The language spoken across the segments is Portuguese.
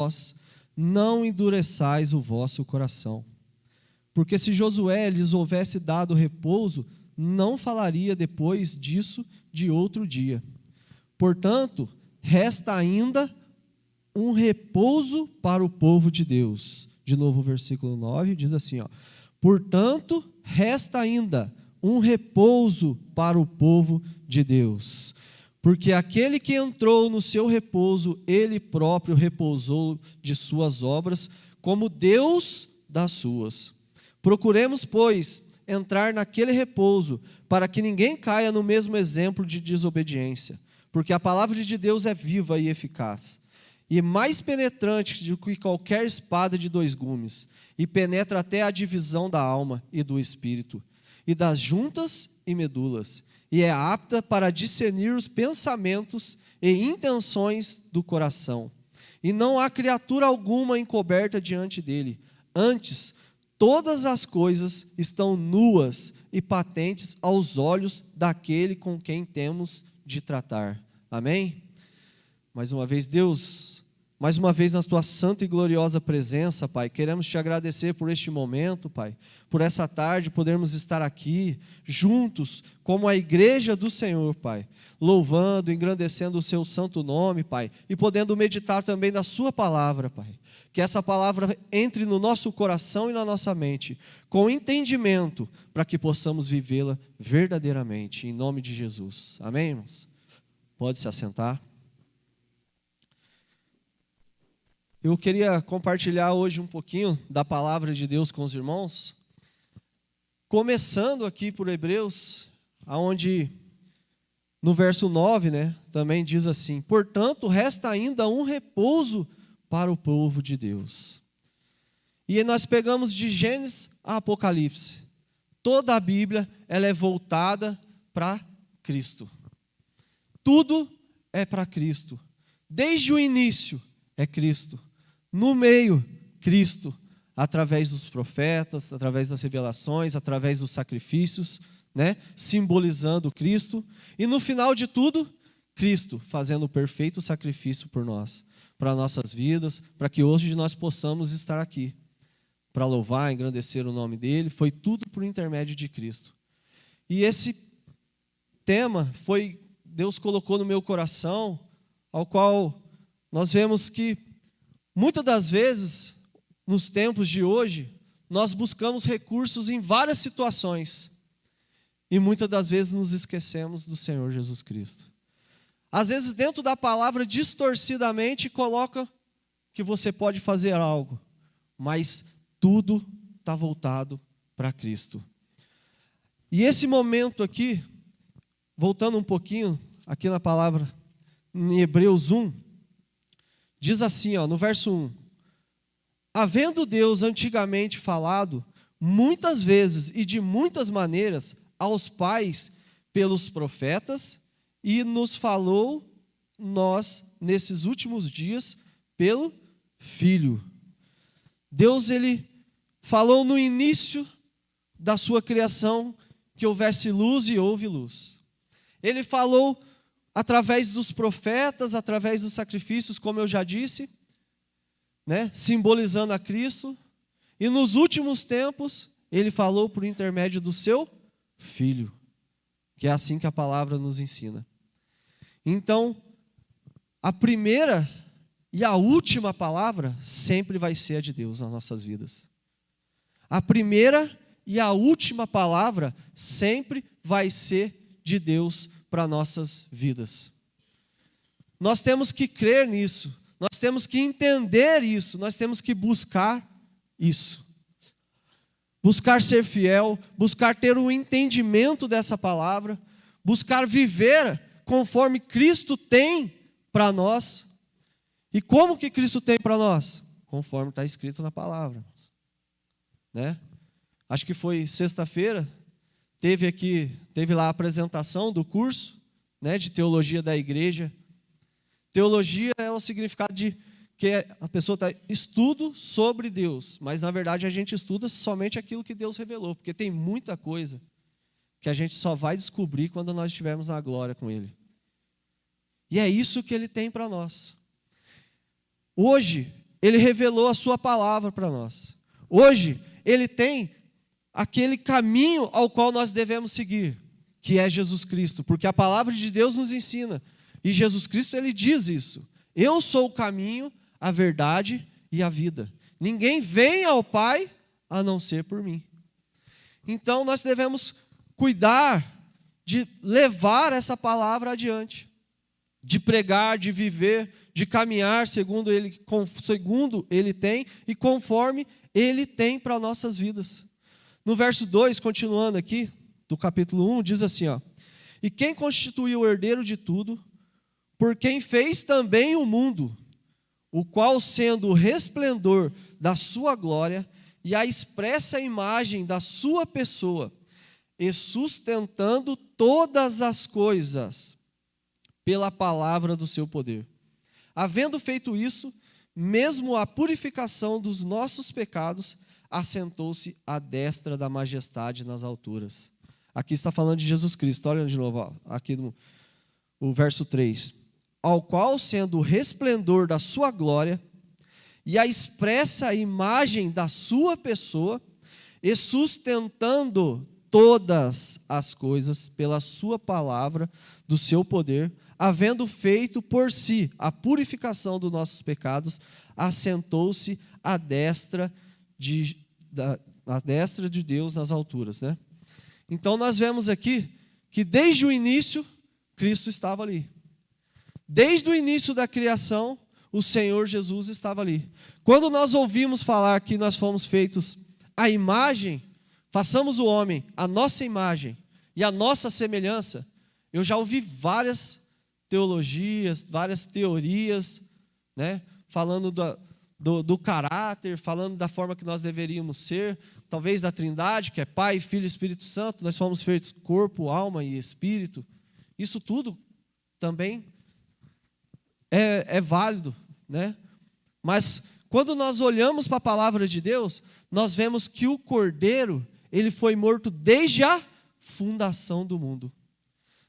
vós não endureçais o vosso coração. Porque se Josué lhes houvesse dado repouso, não falaria depois disso de outro dia. Portanto, resta ainda um repouso para o povo de Deus. De novo o versículo 9 diz assim, portanto, resta ainda um repouso para o povo de Deus. Porque aquele que entrou no seu repouso, ele próprio repousou de suas obras, como Deus das suas. Procuremos, pois, entrar naquele repouso, para que ninguém caia no mesmo exemplo de desobediência. Porque a palavra de Deus é viva e eficaz, e mais penetrante do que qualquer espada de 2 gumes, e penetra até a divisão da alma e do espírito, e das juntas e medulas, e é apta para discernir os pensamentos e intenções do coração. E não há criatura alguma encoberta diante dele. Antes, todas as coisas estão nuas e patentes aos olhos daquele com quem temos de tratar. Amém? Mais uma vez, Deus, mais uma vez na tua santa e gloriosa presença, Pai, queremos te agradecer por este momento, Pai, por essa tarde podermos estar aqui juntos como a igreja do Senhor, Pai, louvando, engrandecendo o seu santo nome, Pai, e podendo meditar também na sua palavra, Pai. Que essa palavra entre no nosso coração e na nossa mente, com entendimento, para que possamos vivê-la verdadeiramente, em nome de Jesus. Amém, irmãos? Pode se assentar. Eu queria compartilhar hoje um pouquinho da palavra de Deus com os irmãos, começando aqui por Hebreus, onde no verso 9, também diz assim: portanto, resta ainda um repouso para o povo de Deus. E nós pegamos de Gênesis a Apocalipse. Toda a Bíblia ela é voltada para Cristo. Tudo é para Cristo. Desde o início é Cristo. No meio, Cristo. Através dos profetas, através das revelações, através dos sacrifícios, simbolizando Cristo. E no final de tudo, Cristo fazendo o perfeito sacrifício por nós, para nossas vidas, para que hoje nós possamos estar aqui, para louvar, engrandecer o nome dEle. Foi tudo por intermédio de Cristo. E esse tema Deus colocou no meu coração, ao qual nós vemos que, muitas das vezes, nos tempos de hoje, nós buscamos recursos em várias situações, e muitas das vezes nos esquecemos do Senhor Jesus Cristo. Às vezes dentro da palavra distorcidamente coloca que você pode fazer algo, mas tudo está voltado para Cristo. E esse momento aqui, voltando um pouquinho aqui na palavra, em Hebreus 1, diz assim, no verso 1, havendo Deus antigamente falado muitas vezes e de muitas maneiras aos pais pelos profetas, e nos falou nós, nesses últimos dias, pelo Filho. Deus, Ele falou no início da sua criação que houvesse luz e houve luz. Ele falou através dos profetas, através dos sacrifícios, como eu já disse, simbolizando a Cristo. E nos últimos tempos, Ele falou por intermédio do seu Filho, que é assim que a palavra nos ensina. Então, a primeira e a última palavra sempre vai ser a de Deus nas nossas vidas. A primeira e a última palavra sempre vai ser de Deus para nossas vidas. Nós temos que crer nisso, nós temos que entender isso, nós temos que buscar isso. Buscar ser fiel, buscar ter um entendimento dessa palavra, buscar viver conforme Cristo tem para nós. E como que Cristo tem para nós? Conforme está escrito na palavra. Acho que foi sexta-feira, teve lá a apresentação do curso, de teologia da igreja. Teologia é o significado de que a pessoa está estudo sobre Deus, mas na verdade a gente estuda somente aquilo que Deus revelou, porque tem muita coisa que a gente só vai descobrir quando nós estivermos na glória com Ele. E é isso que Ele tem para nós. Hoje, Ele revelou a sua palavra para nós. Hoje, Ele tem aquele caminho ao qual nós devemos seguir, que é Jesus Cristo, porque a palavra de Deus nos ensina, e Jesus Cristo, Ele diz isso: eu sou o caminho, a verdade e a vida. Ninguém vem ao Pai a não ser por mim. Então, nós devemos cuidar de levar essa palavra adiante, de pregar, de viver, de caminhar segundo Ele tem e conforme Ele tem para nossas vidas. No verso 2, continuando aqui, do capítulo 1, diz assim, ó: e quem constituiu o herdeiro de tudo, por quem fez também o mundo, o qual, sendo o resplendor da sua glória e a expressa imagem da sua pessoa, e sustentando todas as coisas pela palavra do seu poder. Havendo feito isso, mesmo a purificação dos nossos pecados, assentou-se à destra da majestade nas alturas. Aqui está falando de Jesus Cristo. Olha de novo, ó, aqui no verso 3. Ao qual, sendo o resplendor da sua glória e a expressa imagem da sua pessoa, e sustentando todas as coisas pela sua palavra do seu poder, havendo feito por si a purificação dos nossos pecados, assentou-se à destra de Deus nas alturas, né? Então nós vemos aqui que desde o início Cristo estava ali. Desde o início da criação, o Senhor Jesus estava ali. Quando nós ouvimos falar que nós fomos feitos à imagem, façamos o homem a nossa imagem e a nossa semelhança, eu já ouvi várias teologias, várias teorias, né, falando do caráter, falando da forma que nós deveríamos ser, talvez da Trindade, que é Pai, Filho e Espírito Santo. Nós fomos feitos corpo, alma e espírito. Isso tudo também é válido, né? Mas quando nós olhamos para a palavra de Deus, nós vemos que o Cordeiro, ele foi morto desde a fundação do mundo.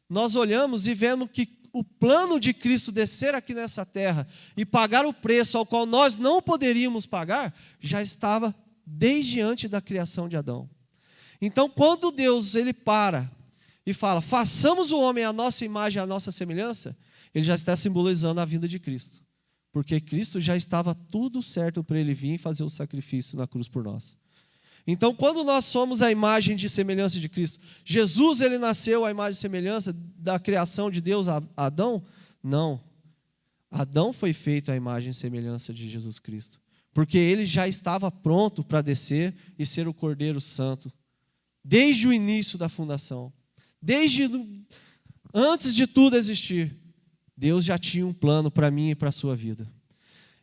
Nós olhamos e vemos que o plano de Cristo descer aqui nessa terra e pagar o preço ao qual nós não poderíamos pagar, já estava desde antes da criação de Adão. Então, quando Deus ele para e fala, façamos o homem à nossa imagem, à nossa semelhança, ele já está simbolizando a vinda de Cristo. Porque Cristo já estava tudo certo para ele vir e fazer o sacrifício na cruz por nós. Então, quando nós somos a imagem de semelhança de Cristo, Jesus ele nasceu à imagem e semelhança da criação de Deus a Adão? Não. Adão foi feito à imagem e semelhança de Jesus Cristo. Porque ele já estava pronto para descer e ser o Cordeiro Santo. Desde o início da fundação. Antes de tudo existir, Deus já tinha um plano para mim e para a sua vida.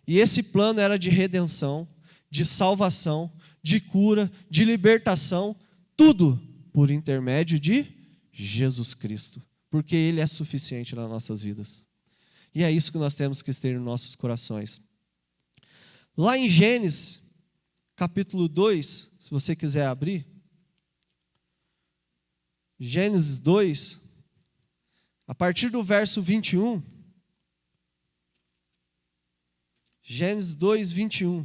E esse plano era de redenção, de salvação, de cura, de libertação, tudo por intermédio de Jesus Cristo, porque Ele é suficiente nas nossas vidas. E é isso que nós temos que ter em nossos corações. Lá em Gênesis, capítulo 2, se você quiser abrir, Gênesis 2, a partir do verso 21, Gênesis 2, 21,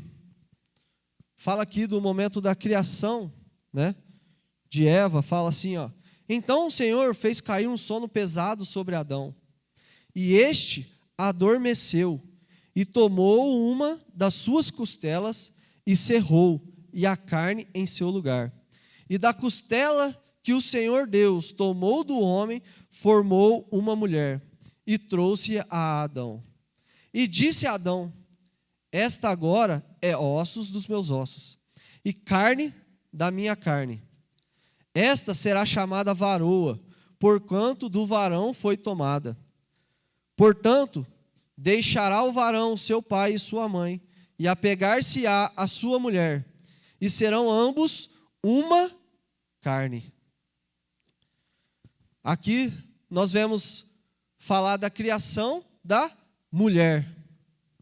fala aqui do momento da criação, né, de Eva, fala assim, ó: então o Senhor fez cair um sono pesado sobre Adão, e este adormeceu, e tomou uma das suas costelas, e cerrou, e a carne em seu lugar. E da costela que o Senhor Deus tomou do homem, formou uma mulher, e trouxe a Adão. E disse a Adão: esta agora é ossos dos meus ossos, e carne da minha carne. Esta será chamada varoa, porquanto do varão foi tomada. Portanto, deixará o varão seu pai e sua mãe, e apegar-se-á à sua mulher, e serão ambos uma carne. Aqui nós vemos falar da criação da mulher,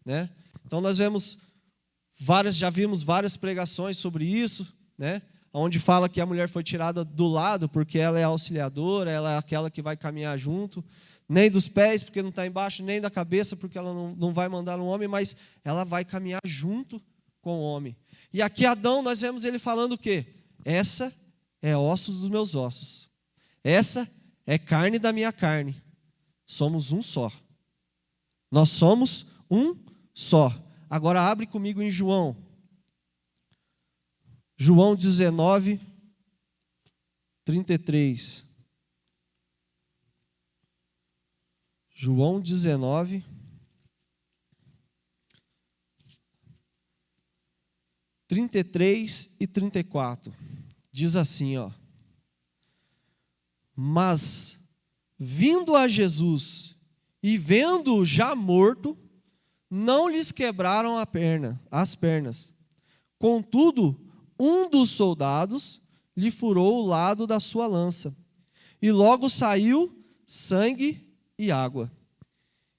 né? Então nós já vimos várias pregações sobre isso, né? Onde fala que a mulher foi tirada do lado porque ela é auxiliadora, ela é aquela que vai caminhar junto, nem dos pés, porque não está embaixo, nem da cabeça, porque ela não vai mandar um homem, mas ela vai caminhar junto com o homem. E aqui Adão, nós vemos ele falando o quê? Essa é ossos dos meus ossos. Essa é carne da minha carne. Somos um só. Nós somos um só. Agora abre comigo em João. João 19, 33. João 19, 33 e 34. Diz assim, ó. Mas, vindo a Jesus e vendo-o já morto, não lhes quebraram as pernas. Contudo, um dos soldados lhe furou o lado da sua lança, e logo saiu sangue e água.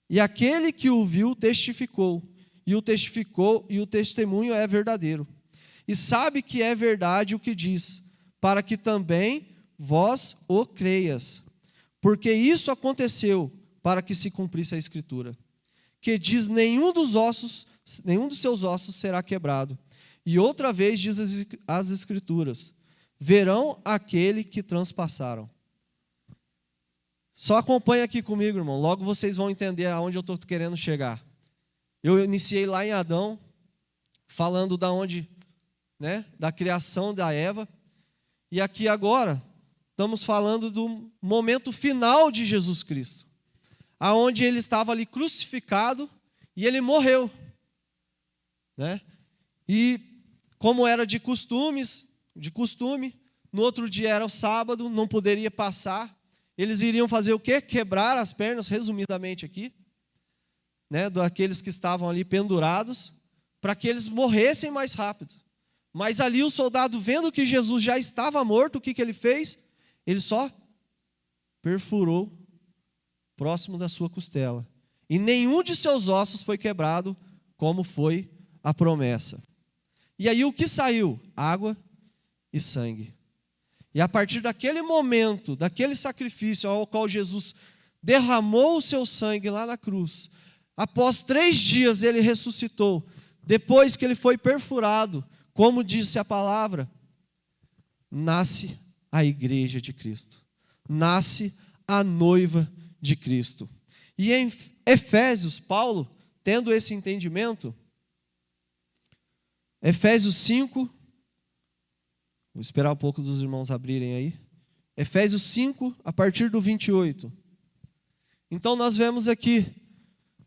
E aquele que o viu testificou, e o testemunho é verdadeiro. E sabe que é verdade o que diz, para que também vós o creias. Porque isso aconteceu para que se cumprisse a Escritura, que diz: nenhum dos seus ossos será quebrado. E outra vez diz as Escrituras: verão aquele que transpassaram. Só acompanha aqui comigo, irmão. Logo vocês vão entender aonde eu estou querendo chegar. Eu iniciei lá em Adão, falando da criação da Eva. E aqui agora, estamos falando do momento final de Jesus Cristo, aonde ele estava ali crucificado e ele morreu. E como era de costume, no outro dia era o sábado, não poderia passar. Eles iriam fazer o quê? Quebrar as pernas, resumidamente aqui, daqueles que estavam ali pendurados, para que eles morressem mais rápido. Mas ali o soldado, vendo que Jesus já estava morto, o que ele fez? Ele só perfurou próximo da sua costela. E nenhum de seus ossos foi quebrado, como foi a promessa. E aí o que saiu? Água e sangue. E a partir daquele momento, daquele sacrifício ao qual Jesus derramou o seu sangue lá na cruz, após 3 dias ele ressuscitou, depois que ele foi perfurado, como disse a palavra, nasce a igreja de Cristo, nasce a noiva de Cristo. E em Efésios, Paulo, tendo esse entendimento, Efésios 5, vou esperar um pouco dos irmãos abrirem aí. Efésios 5, a partir do 28. Então nós vemos aqui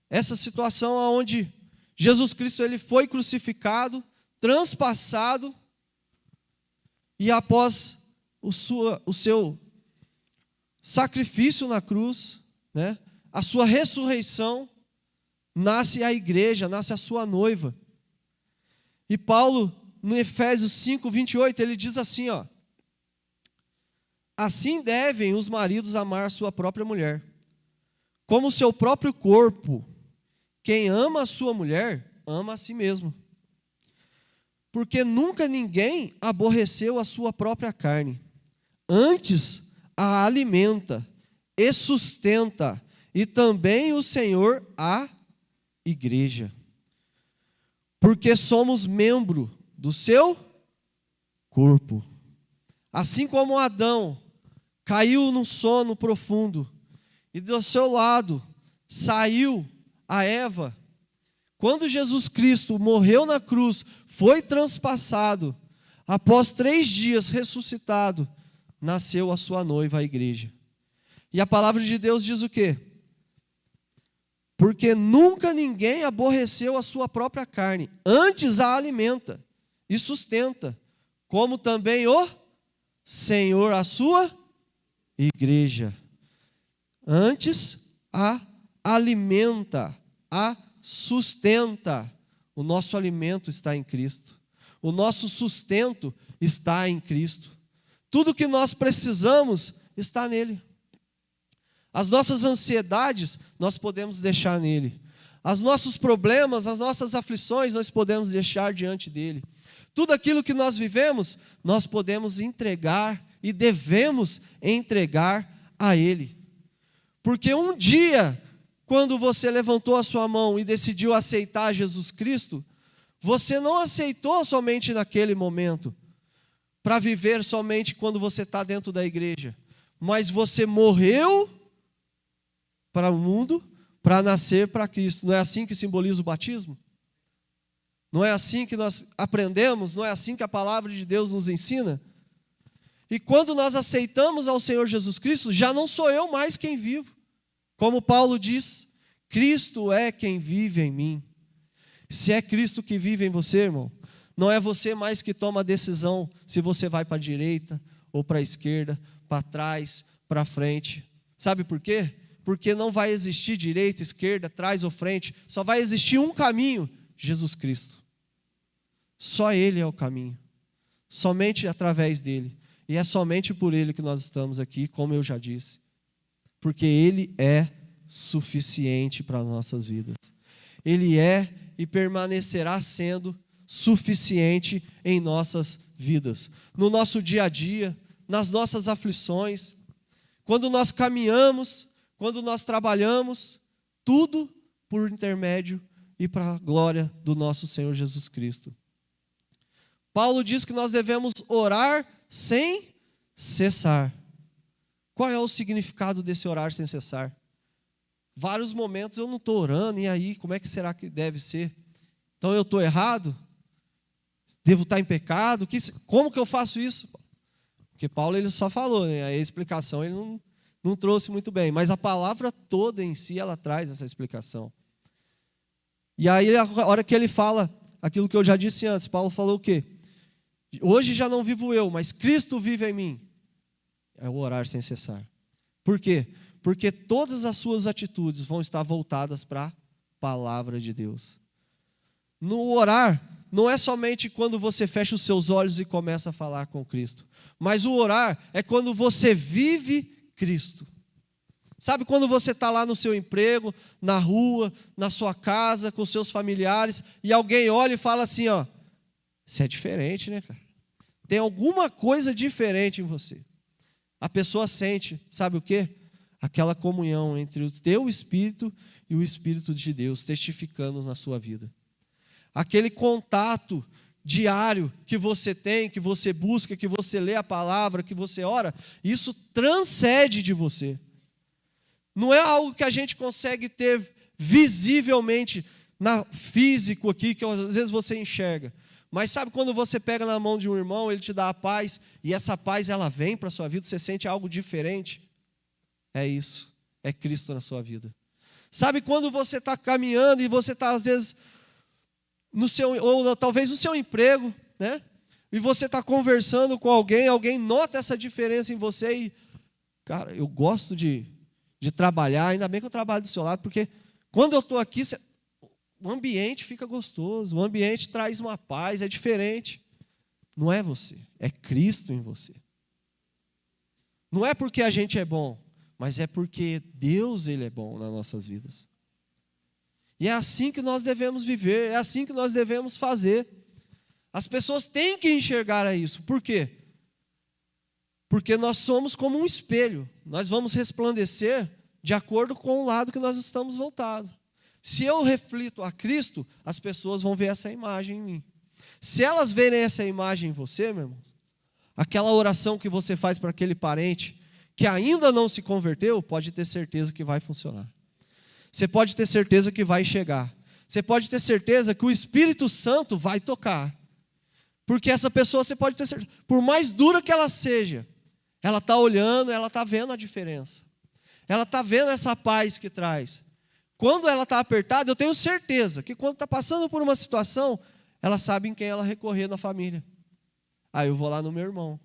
essa situação onde Jesus Cristo ele foi crucificado, transpassado, e após o seu sacrifício na cruz, a sua ressurreição, nasce a igreja, nasce a sua noiva. E Paulo, no Efésios 5, 28, ele diz assim, ó: assim devem os maridos amar sua própria mulher, como o seu próprio corpo. Quem ama a sua mulher, ama a si mesmo. Porque nunca ninguém aborreceu a sua própria carne, antes a alimenta e sustenta, e também o Senhor a igreja. Porque somos membro do seu corpo. Assim como Adão caiu num sono profundo, e do seu lado saiu a Eva, quando Jesus Cristo morreu na cruz, foi transpassado, após 3 dias ressuscitado, nasceu a sua noiva, a igreja. E a palavra de Deus diz o quê? Porque nunca ninguém aborreceu a sua própria carne, antes a alimenta e sustenta, como também o Senhor a sua igreja. Antes a alimenta, a sustenta. O nosso alimento está em Cristo. O nosso sustento está em Cristo. Tudo que nós precisamos está nele. As nossas ansiedades, nós podemos deixar nele. Os nossos problemas, as nossas aflições, nós podemos deixar diante dele. Tudo aquilo que nós vivemos, nós podemos entregar e devemos entregar a ele. Porque um dia, quando você levantou a sua mão e decidiu aceitar Jesus Cristo, você não aceitou somente naquele momento, para viver somente quando você está dentro da igreja, mas você morreu para o mundo, para nascer para Cristo. Não é assim que simboliza o batismo? Não é assim que nós aprendemos? Não é assim que a palavra de Deus nos ensina? E quando nós aceitamos ao Senhor Jesus Cristo, já não sou eu mais quem vivo. Como Paulo diz, Cristo é quem vive em mim. Se é Cristo que vive em você, irmão, não é você mais que toma a decisão se você vai para a direita ou para a esquerda, para trás, para frente. Sabe por quê? Porque não vai existir direita, esquerda, trás ou frente. Só vai existir um caminho, Jesus Cristo. Só Ele é o caminho. Somente através dEle. E é somente por Ele que nós estamos aqui, como eu já disse. Porque Ele é suficiente para as nossas vidas. Ele é e permanecerá sendo suficiente em nossas vidas. No nosso dia a dia, nas nossas aflições, quando nós caminhamos, quando nós trabalhamos, tudo por intermédio e para a glória do nosso Senhor Jesus Cristo. Paulo diz que nós devemos orar sem cessar. Qual é o significado desse orar sem cessar? Vários momentos eu não estou orando, e aí, como é que será que deve ser? Então eu estou errado? Devo estar em pecado? Como que eu faço isso? Porque Paulo ele só falou, né? A explicação ele não trouxe muito bem, mas a palavra toda em si, ela traz essa explicação. E aí, a hora que ele fala aquilo que eu já disse antes, Paulo falou o quê? Hoje já não vivo eu, mas Cristo vive em mim. É o orar sem cessar. Por quê? Porque todas as suas atitudes vão estar voltadas para a palavra de Deus. No orar, não é somente quando você fecha os seus olhos e começa a falar com Cristo. Mas o orar é quando você vive Cristo. Sabe quando você está lá no seu emprego, na rua, na sua casa, com seus familiares, e alguém olha e fala assim, ó, você é diferente, né, cara? Tem alguma coisa diferente em você. A pessoa sente, sabe o quê? Aquela comunhão entre o teu espírito e o Espírito de Deus, testificando na sua vida. Aquele contato diário que você tem, que você busca, que você lê a palavra, que você ora, isso transcende de você. Não é algo que a gente consegue ter visivelmente, físico aqui, que às vezes você enxerga. Mas sabe quando você pega na mão de um irmão, ele te dá a paz, e essa paz ela vem para a sua vida, você sente algo diferente? É isso, é Cristo na sua vida. Sabe quando você está caminhando e você está às vezes ou talvez no seu emprego, né? E você está conversando com alguém nota essa diferença em você e, cara, eu gosto de trabalhar, ainda bem que eu trabalho do seu lado, porque quando eu estou aqui, o ambiente fica gostoso, o ambiente traz uma paz, é diferente. Não é você, é Cristo em você. Não é porque a gente é bom, mas é porque Deus ele é bom nas nossas vidas. E é assim que nós devemos viver, é assim que nós devemos fazer. As pessoas têm que enxergar isso. Por quê? Porque nós somos como um espelho. Nós vamos resplandecer de acordo com o lado que nós estamos voltados. Se eu reflito a Cristo, as pessoas vão ver essa imagem em mim. Se elas verem essa imagem em você, meu irmão, aquela oração que você faz para aquele parente que ainda não se converteu, pode ter certeza que vai funcionar. Você pode ter certeza que vai chegar. Você pode ter certeza que o Espírito Santo vai tocar. Porque essa pessoa, você pode ter certeza, por mais dura que ela seja, ela está olhando, ela está vendo a diferença. Ela está vendo essa paz que traz. Quando ela está apertada, eu tenho certeza que quando está passando por uma situação, ela sabe em quem ela recorrer na família. Eu vou lá no meu irmão.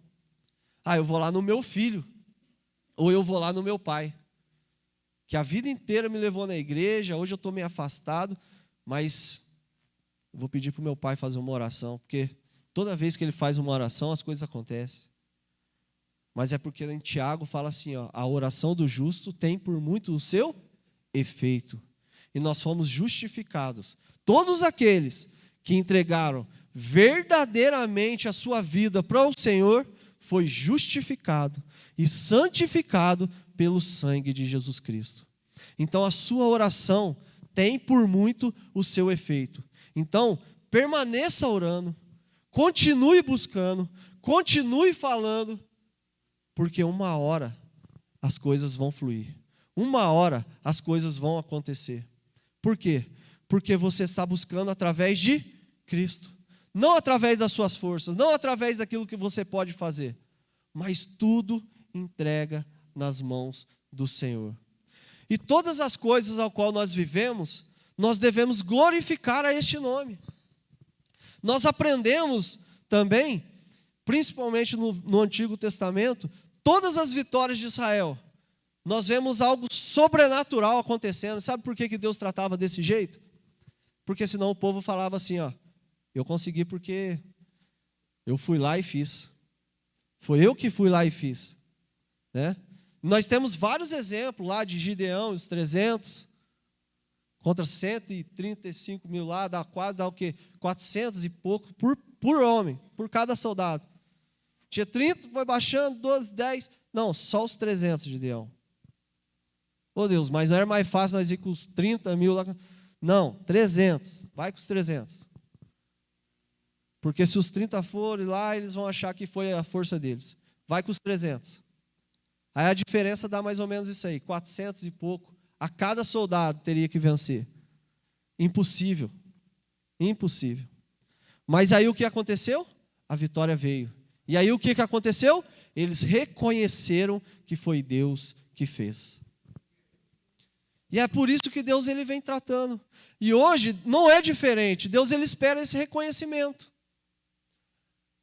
Eu vou lá no meu filho. Ou eu vou lá no meu pai. Que a vida inteira me levou na igreja, hoje eu estou meio afastado, mas vou pedir para o meu pai fazer uma oração, porque toda vez que ele faz uma oração, as coisas acontecem. Mas é porque em Tiago fala assim, ó, a oração do justo tem por muito o seu efeito. E nós fomos justificados. Todos aqueles que entregaram verdadeiramente a sua vida para o Senhor, foi justificado e santificado pelo sangue de Jesus Cristo. Então a sua oração tem por muito o seu efeito. Então, permaneça orando, continue buscando, continue falando, porque uma hora as coisas vão fluir. Uma hora as coisas vão acontecer. Por quê? Porque você está buscando através de Cristo. Não através das suas forças, não através daquilo que você pode fazer, mas tudo entrega nas mãos do Senhor. E todas as coisas ao qual nós vivemos, nós devemos glorificar a este nome. Nós aprendemos também, principalmente no Antigo Testamento, todas as vitórias de Israel. Nós vemos algo sobrenatural acontecendo. Sabe por que Deus tratava desse jeito? Porque senão o povo falava assim, ó, eu consegui porque eu fui lá e fiz. Foi eu que fui lá e fiz. Né? Nós temos vários exemplos lá de Gideão, os 300, contra 135 mil lá, dá o quê? 400 e pouco por homem, por cada soldado. Tinha 30, foi baixando, 12, 10. Não, só os 300 de Gideão. Oh Deus, mas não era mais fácil nós ir com os 30 mil lá? Não, 300, vai com os 300. Porque se os 30 forem lá, eles vão achar que foi a força deles. Vai com os 300. Aí a diferença dá mais ou menos isso aí, 400 e pouco. A cada soldado teria que vencer. Impossível. Impossível. Mas aí o que aconteceu? A vitória veio. E aí o que aconteceu? Eles reconheceram que foi Deus que fez. E é por isso que Deus ele vem tratando. E hoje não é diferente. Deus ele espera esse reconhecimento.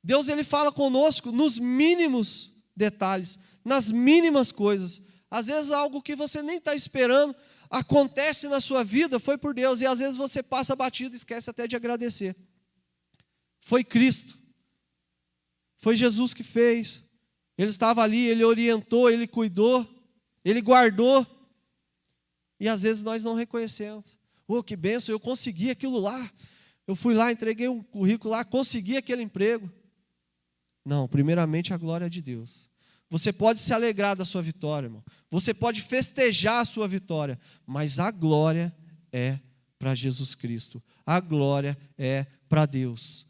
Deus ele fala conosco nos mínimos detalhes, nas mínimas coisas. Às vezes algo que você nem está esperando acontece na sua vida, foi por Deus. E às vezes você passa batido e esquece até de agradecer. Foi Cristo. Foi Jesus que fez. Ele estava ali, Ele orientou, Ele cuidou, Ele guardou. E às vezes nós não reconhecemos. Oh, que bênção, eu consegui aquilo lá. Eu fui lá, entreguei um currículo lá, consegui aquele emprego. Não, primeiramente a glória de Deus. Você pode se alegrar da sua vitória, irmão. Você pode festejar a sua vitória. Mas a glória é para Jesus Cristo. A glória é para Deus.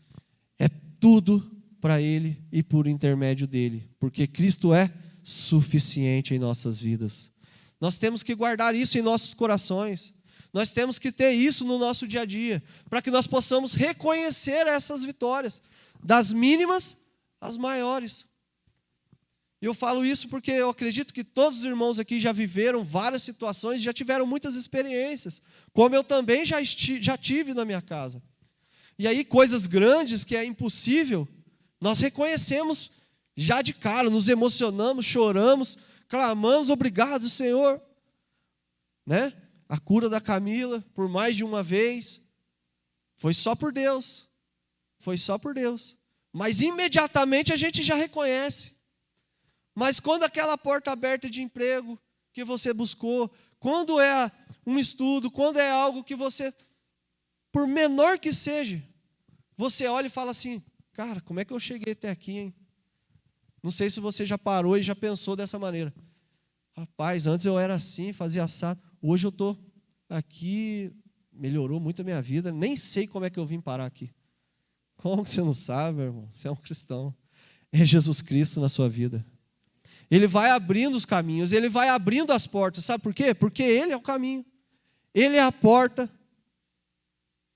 É tudo para Ele e por intermédio dEle. Porque Cristo é suficiente em nossas vidas. Nós temos que guardar isso em nossos corações. Nós temos que ter isso no nosso dia a dia. Para que nós possamos reconhecer essas vitórias. Das mínimas às maiores. E eu falo isso porque eu acredito que todos os irmãos aqui já viveram várias situações, já tiveram muitas experiências, como eu também já tive na minha casa. E aí coisas grandes que é impossível, nós reconhecemos já de cara, nos emocionamos, choramos, clamamos, obrigado Senhor. Né? A cura da Camila, por mais de uma vez, foi só por Deus. Foi só por Deus. Mas imediatamente a gente já reconhece. Mas quando aquela porta aberta de emprego que você buscou, quando é um estudo, quando é algo que você, por menor que seja, você olha e fala assim, cara, como é que eu cheguei até aqui, hein? Não sei se você já parou e já pensou dessa maneira. Rapaz, antes eu era assim, fazia assado, hoje eu estou aqui, melhorou muito a minha vida, nem sei como é que eu vim parar aqui. Como que você não sabe, meu irmão? Você é um cristão. É Jesus Cristo na sua vida. Ele vai abrindo os caminhos, Ele vai abrindo as portas. Sabe por quê? Porque Ele é o caminho. Ele é a porta.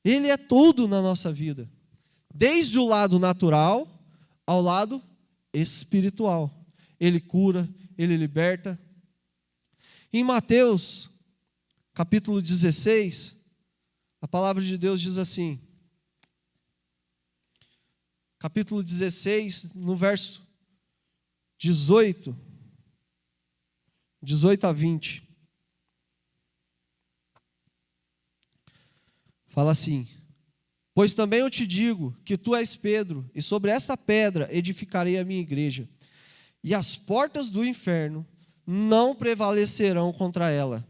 Ele é tudo na nossa vida. Desde o lado natural ao lado espiritual. Ele cura, Ele liberta. Em Mateus, capítulo 16, a palavra de Deus diz assim, capítulo 16, no verso 18 a 20. Fala assim: pois também eu te digo que tu és Pedro, e sobre essa pedra edificarei a minha igreja, e as portas do inferno não prevalecerão contra ela.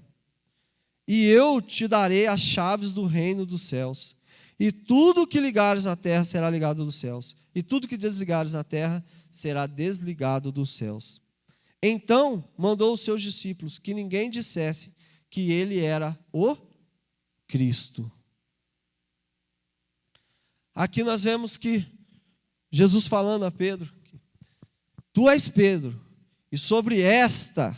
E eu te darei as chaves do reino dos céus. E tudo que ligares na terra será ligado dos céus. E tudo que desligares na terra será desligado dos céus. Então mandou os seus discípulos que ninguém dissesse que ele era o Cristo. Aqui nós vemos que Jesus falando a Pedro: tu és Pedro, e sobre esta,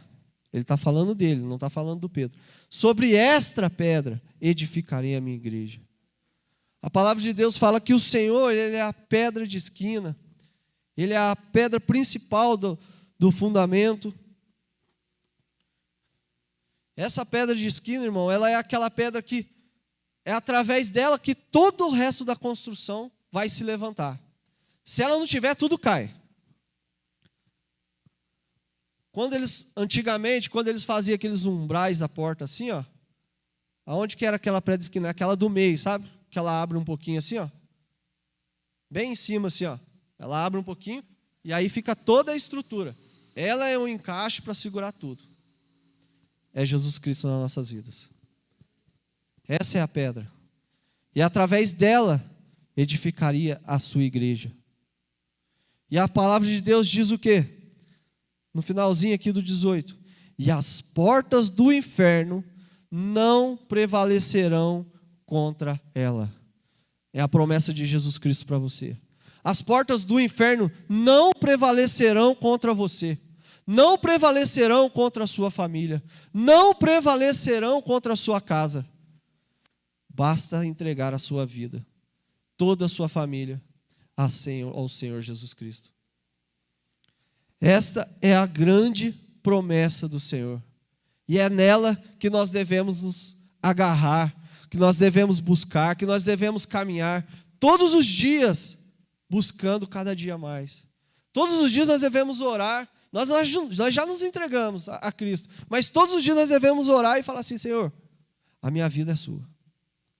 ele está falando dele, não está falando do Pedro, sobre esta pedra edificarei a minha igreja. A palavra de Deus fala que o Senhor, Ele é a pedra de esquina, Ele é a pedra principal do fundamento. Essa pedra de esquina, irmão, ela é aquela pedra que é através dela que todo o resto da construção vai se levantar. Se ela não tiver, tudo cai. Antigamente, quando eles faziam aqueles umbrais da porta assim, ó, aonde que era aquela pedra de esquina? Aquela do meio, sabe? Que ela abre um pouquinho assim, ó. Bem em cima assim, ó. Ela abre um pouquinho e aí fica toda a estrutura. Ela é um encaixe para segurar tudo. É Jesus Cristo nas nossas vidas. Essa é a pedra. E através dela edificaria a sua igreja. E a palavra de Deus diz o quê? No finalzinho aqui do 18. E as portas do inferno não prevalecerão contra ela. É a promessa de Jesus Cristo para você. As portas do inferno não prevalecerão contra você. Não prevalecerão contra a sua família. Não prevalecerão contra a sua casa. Basta entregar a sua vida, toda a sua família, ao Senhor Jesus Cristo. Esta é a grande promessa do Senhor. E é nela que nós devemos nos agarrar, que nós devemos buscar, que nós devemos caminhar todos os dias, buscando cada dia mais. Todos os dias nós devemos orar. Nós já nos entregamos a Cristo, mas todos os dias nós devemos orar e falar assim: Senhor, a minha vida é sua.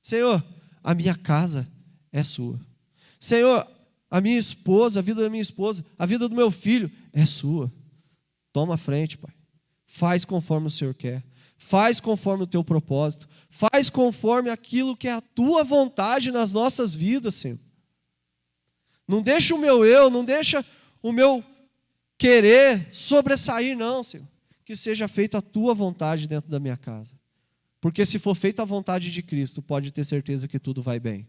Senhor, a minha casa é sua. Senhor, a minha esposa, a vida da minha esposa, a vida do meu filho é sua. Toma a frente, Pai. Faz conforme o Senhor quer. Faz conforme o teu propósito. Faz conforme aquilo que é a tua vontade nas nossas vidas, Senhor. Não deixa o meu eu, não deixa o meu querer sobressair, não, Senhor. Que seja feita a tua vontade dentro da minha casa. Porque se for feita a vontade de Cristo, pode ter certeza que tudo vai bem.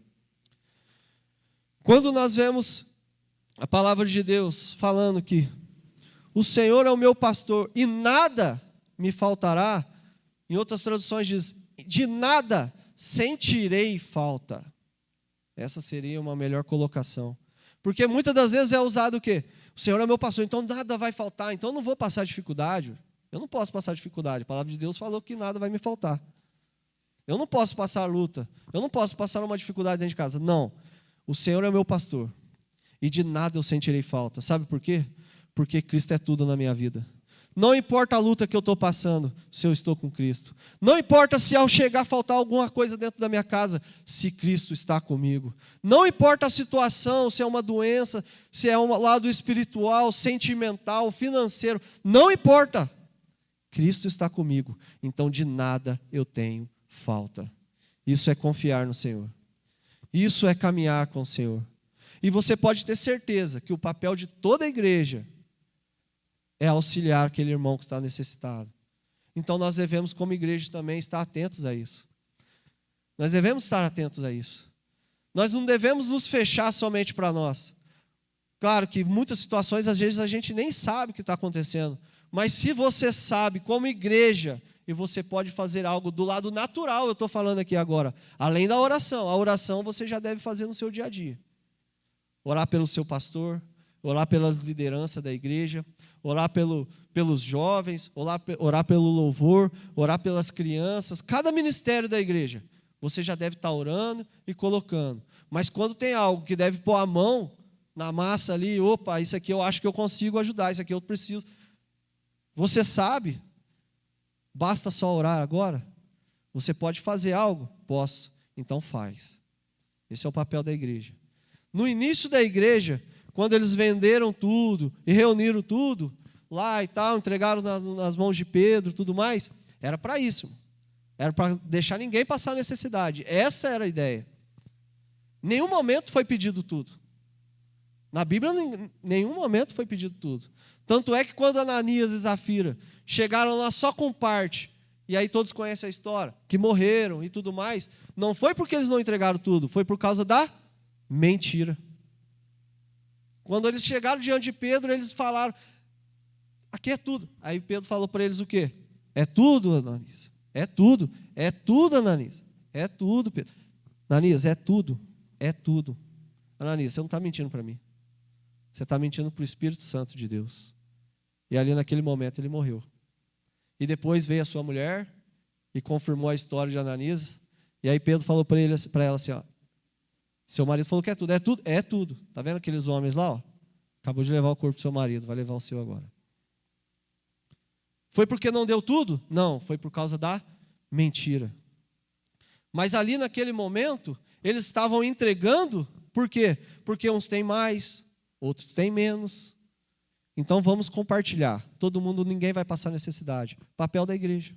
Quando nós vemos a palavra de Deus falando que o Senhor é o meu pastor e nada me faltará, em outras traduções diz, de nada sentirei falta. Essa seria uma melhor colocação. Porque muitas das vezes é usado o quê? O Senhor é meu pastor, então nada vai faltar, então eu não vou passar dificuldade. Eu não posso passar dificuldade. A palavra de Deus falou que nada vai me faltar. Eu não posso passar luta. Eu não posso passar uma dificuldade dentro de casa. Não. O Senhor é meu pastor. E de nada eu sentirei falta. Sabe por quê? Porque Cristo é tudo na minha vida. Não importa a luta que eu estou passando, se eu estou com Cristo. Não importa se ao chegar a faltar alguma coisa dentro da minha casa, se Cristo está comigo. Não importa a situação, se é uma doença, se é um lado espiritual, sentimental, financeiro. Não importa. Cristo está comigo. Então de nada eu tenho falta. Isso é confiar no Senhor. Isso é caminhar com o Senhor. E você pode ter certeza que o papel de toda a igreja é auxiliar aquele irmão que está necessitado. Então nós devemos, como igreja, também estar atentos a isso. Nós devemos estar atentos a isso. Nós não devemos nos fechar somente para nós. Claro que em muitas situações, às vezes, a gente nem sabe o que está acontecendo. Mas se você sabe, como igreja, e você pode fazer algo do lado natural, eu estou falando aqui agora, além da oração. A oração você já deve fazer no seu dia a dia. Orar pelo seu pastor, orar pelas lideranças da igreja, orar pelos jovens, orar pelo louvor, orar pelas crianças. Cada ministério da igreja, você já deve estar orando e colocando. Mas quando tem algo que deve pôr a mão na massa ali, opa, isso aqui eu acho que eu consigo ajudar, isso aqui eu preciso. Você sabe. Basta só orar agora? Você pode fazer algo? Posso. Então faz. Esse é o papel da igreja. No início da igreja, quando eles venderam tudo e reuniram tudo, lá e tal, entregaram nas mãos de Pedro e tudo mais, era para isso. Era para deixar ninguém passar necessidade. Essa era a ideia. Em nenhum momento foi pedido tudo. Na Bíblia, em nenhum momento foi pedido tudo. Tanto é que quando Ananias e Zafira chegaram lá só com parte, e aí todos conhecem a história, que morreram e tudo mais, não foi porque eles não entregaram tudo, foi por causa da mentira. Quando eles chegaram diante de Pedro, eles falaram, aqui é tudo. Aí Pedro falou para eles o quê? É tudo, Ananias. É tudo. É tudo, Ananias. É tudo, Pedro. Ananias, é tudo. É tudo. Ananias, você não está mentindo para mim. Você está mentindo para o Espírito Santo de Deus. E ali naquele momento ele morreu. E depois veio a sua mulher e confirmou a história de Ananias. E aí Pedro falou para ela assim, ó, seu marido falou que é tudo. É tudo? É tudo. Está vendo aqueles homens lá? Ó? Acabou de levar o corpo do seu marido, vai levar o seu agora. Foi porque não deu tudo? Não, foi por causa da mentira. Mas ali naquele momento, eles estavam entregando, por quê? Porque uns têm mais, outros têm menos. Então vamos compartilhar. Todo mundo, ninguém vai passar necessidade. Papel da igreja.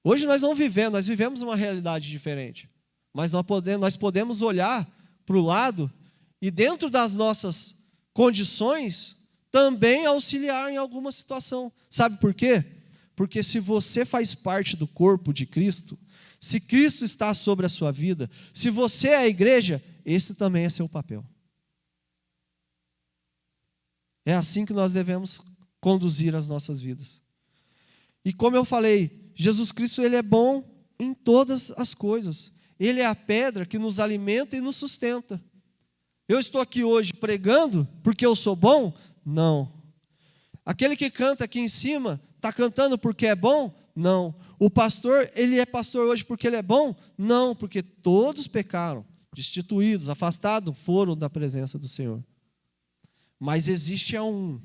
Hoje nós não vivemos, nós vivemos uma realidade diferente. Mas nós podemos olhar para o lado e dentro das nossas condições também auxiliar em alguma situação. Sabe por quê? Porque se você faz parte do corpo de Cristo, se Cristo está sobre a sua vida, se você é a igreja, esse também é seu papel. É assim que nós devemos conduzir as nossas vidas. E como eu falei, Jesus Cristo ele é bom em todas as coisas. Ele é a pedra que nos alimenta e nos sustenta. Eu estou aqui hoje pregando porque eu sou bom? Não. Aquele que canta aqui em cima, está cantando porque é bom? Não. O pastor, ele é pastor hoje porque ele é bom? Não, porque todos pecaram, destituídos, afastados, foram da presença do Senhor. Mas existe um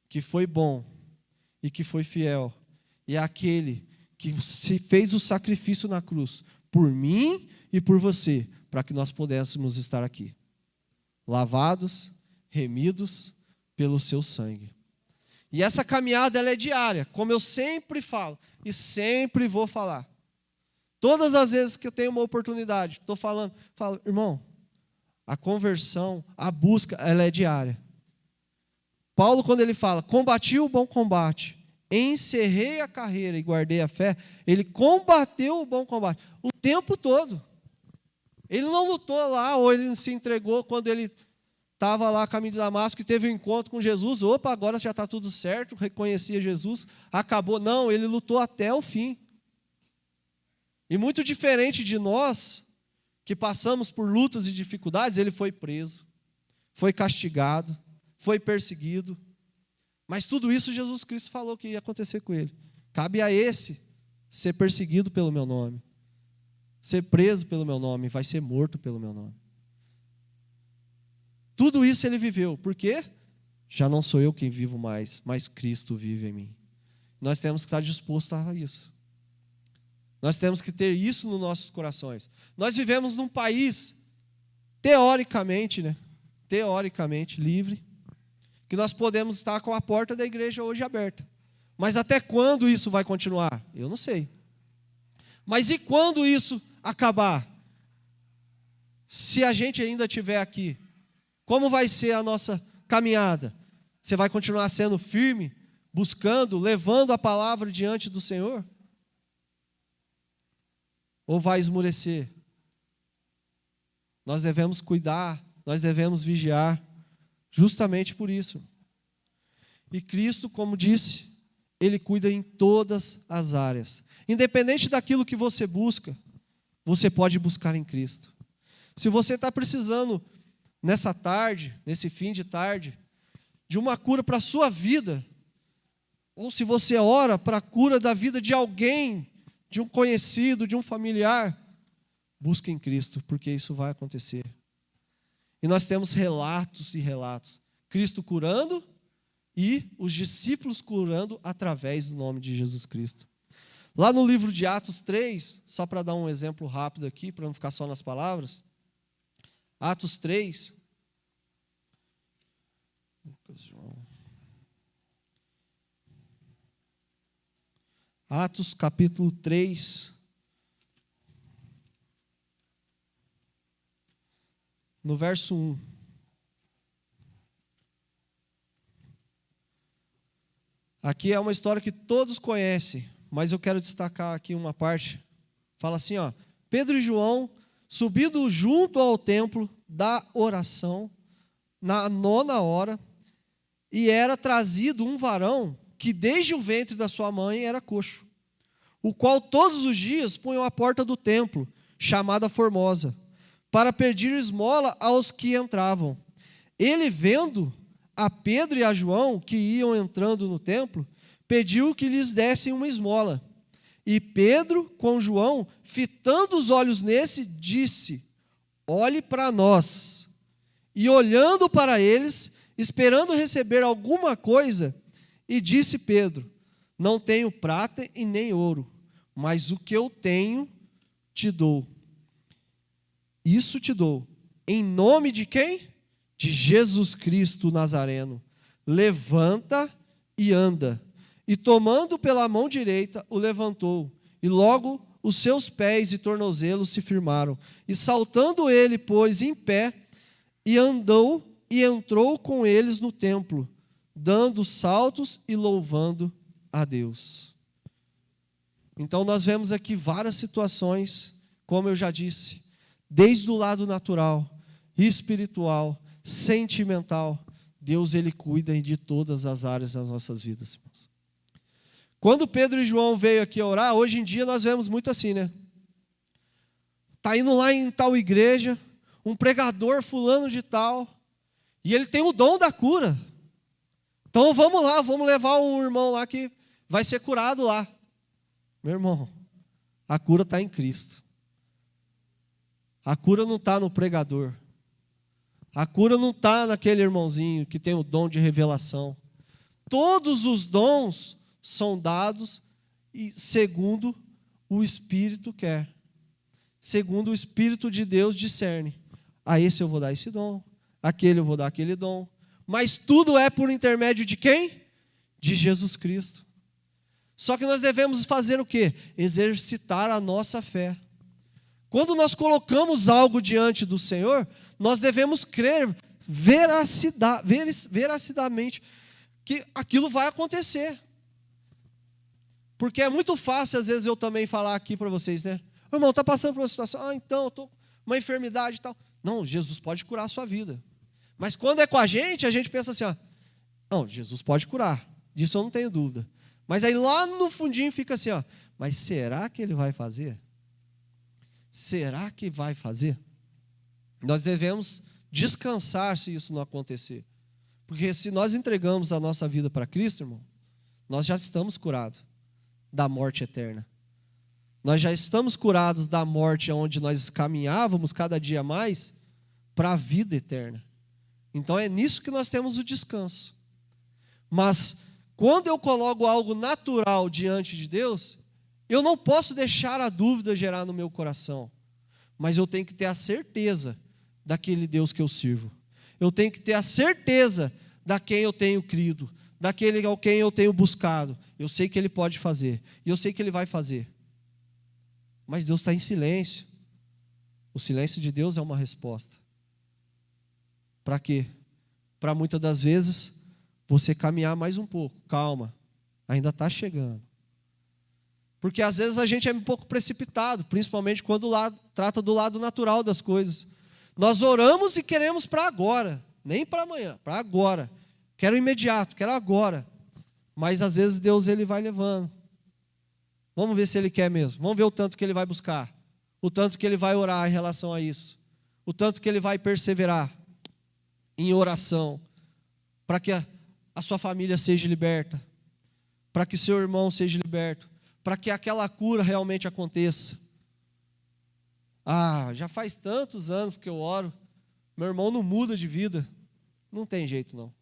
que foi bom e que foi fiel, e é aquele que se fez o sacrifício na cruz, por mim e por você, para que nós pudéssemos estar aqui, lavados, remidos pelo seu sangue. E essa caminhada ela é diária, como eu sempre falo e sempre vou falar. Todas as vezes que eu tenho uma oportunidade, estou falo, irmão, a conversão, a busca, ela é diária. Paulo, quando ele fala, combati o bom combate, encerrei a carreira e guardei a fé, ele combateu o bom combate o tempo todo. Ele não lutou lá, ou ele se entregou quando ele estava lá a caminho de Damasco e teve um encontro com Jesus. Opa, agora já está tudo certo, reconhecia Jesus, acabou. Não, ele lutou até o fim. E muito diferente de nós, que passamos por lutas e dificuldades, ele foi preso, foi castigado, foi perseguido. Mas tudo isso Jesus Cristo falou que ia acontecer com ele. Cabe a esse ser perseguido pelo meu nome, ser preso pelo meu nome, vai ser morto pelo meu nome. Tudo isso ele viveu. Por quê? Já não sou eu quem vivo mais, mas Cristo vive em mim. Nós temos que estar dispostos a isso. Nós temos que ter isso nos nossos corações. Nós vivemos num país, teoricamente livre, que nós podemos estar com a porta da igreja hoje aberta. Mas até quando isso vai continuar? Eu não sei. Mas e quando isso acabar? Se a gente ainda estiver aqui, como vai ser a nossa caminhada? Você vai continuar sendo firme, buscando, levando a palavra diante do Senhor? Ou vai esmurecer? Nós devemos cuidar, nós devemos vigiar, justamente por isso. E Cristo, como disse, Ele cuida em todas as áreas. Independente daquilo que você busca, você pode buscar em Cristo. Se você está precisando, nessa tarde, nesse fim de tarde, de uma cura para a sua vida, ou se você ora para a cura da vida de alguém, de um conhecido, de um familiar, busque em Cristo, porque isso vai acontecer. E nós temos relatos e relatos. Cristo curando e os discípulos curando através do nome de Jesus Cristo. Lá no livro de Atos 3, só para dar um exemplo rápido aqui, para não ficar só nas palavras. Atos 3. Atos capítulo 3. No verso 1. Aqui é uma história que todos conhecem, mas eu quero destacar aqui uma parte. Fala assim, ó: Pedro e João, subindo junto ao templo da oração, na 9ª hora, e era trazido um varão que desde o ventre da sua mãe era coxo, o qual todos os dias punham à porta do templo, chamada Formosa, para pedir esmola aos que entravam. Ele, vendo a Pedro e a João, que iam entrando no templo, pediu que lhes dessem uma esmola. E Pedro, com João, fitando os olhos nesse, disse: olhe para nós. E olhando para eles, esperando receber alguma coisa, e disse Pedro: não tenho prata e nem ouro, mas o que eu tenho te dou. Isso te dou. Em nome de quem? De Jesus Cristo Nazareno. Levanta e anda. E tomando pela mão direita, o levantou. E logo os seus pés e tornozelos se firmaram. E saltando ele, pôs em pé, e andou e entrou com eles no templo, dando saltos e louvando a Deus. Então nós vemos aqui várias situações, como eu já disse, desde o lado natural, espiritual, sentimental. Deus, ele cuida de todas as áreas das nossas vidas, irmãos. Quando Pedro e João veio aqui orar, hoje em dia nós vemos muito assim, né? Está indo lá em tal igreja, um pregador fulano de tal, e ele tem o dom da cura. Então vamos lá, vamos levar um irmão lá que vai ser curado lá. Meu irmão, a cura está em Cristo. A cura não está no pregador. A cura não está naquele irmãozinho que tem o dom de revelação. Todos os dons são dados e segundo o Espírito quer. Segundo o Espírito de Deus discerne. A esse eu vou dar esse dom, aquele eu vou dar aquele dom. Mas tudo é por intermédio de quem? De Jesus Cristo. Só que nós devemos fazer o quê? Exercitar a nossa fé. Quando nós colocamos algo diante do Senhor, nós devemos crer veracidamente que aquilo vai acontecer. Porque é muito fácil, às vezes, eu também falar aqui para vocês, né? Irmão, está passando por uma situação, então, eu estou com uma enfermidade e tal. Não, Jesus pode curar a sua vida. Mas quando é com a gente pensa assim, ó, não, Jesus pode curar, disso eu não tenho dúvida. Mas aí lá no fundinho fica assim, ó, mas será que ele vai fazer? Será que vai fazer? Nós devemos descansar se isso não acontecer. Porque se nós entregamos a nossa vida para Cristo, irmão, nós já estamos curados da morte eterna. Nós já estamos curados da morte onde nós caminhávamos cada dia mais para a vida eterna. Então é nisso que nós temos o descanso. Mas quando eu coloco algo natural diante de Deus, eu não posso deixar a dúvida gerar no meu coração, mas eu tenho que ter a certeza daquele Deus que eu sirvo. Eu tenho que ter a certeza da quem eu tenho crido, daquele ao quem eu tenho buscado. Eu sei que Ele pode fazer, e eu sei que Ele vai fazer. Mas Deus está em silêncio. O silêncio de Deus é uma resposta. Para quê? Para muitas das vezes você caminhar mais um pouco. Calma, ainda está chegando. Porque às vezes a gente é um pouco precipitado, principalmente quando trata do lado natural das coisas. Nós oramos e queremos para agora, nem para amanhã, para agora. Quero imediato, quero agora. Mas às vezes Deus, Ele vai levando. Vamos ver se Ele quer mesmo. Vamos ver o tanto que Ele vai buscar. O tanto que Ele vai orar em relação a isso. O tanto que Ele vai perseverar em oração. Para que a sua família seja liberta. Para que seu irmão seja liberto. Para que aquela cura realmente aconteça. Ah, já faz tantos anos que eu oro. Meu irmão não muda de vida. Não tem jeito, não.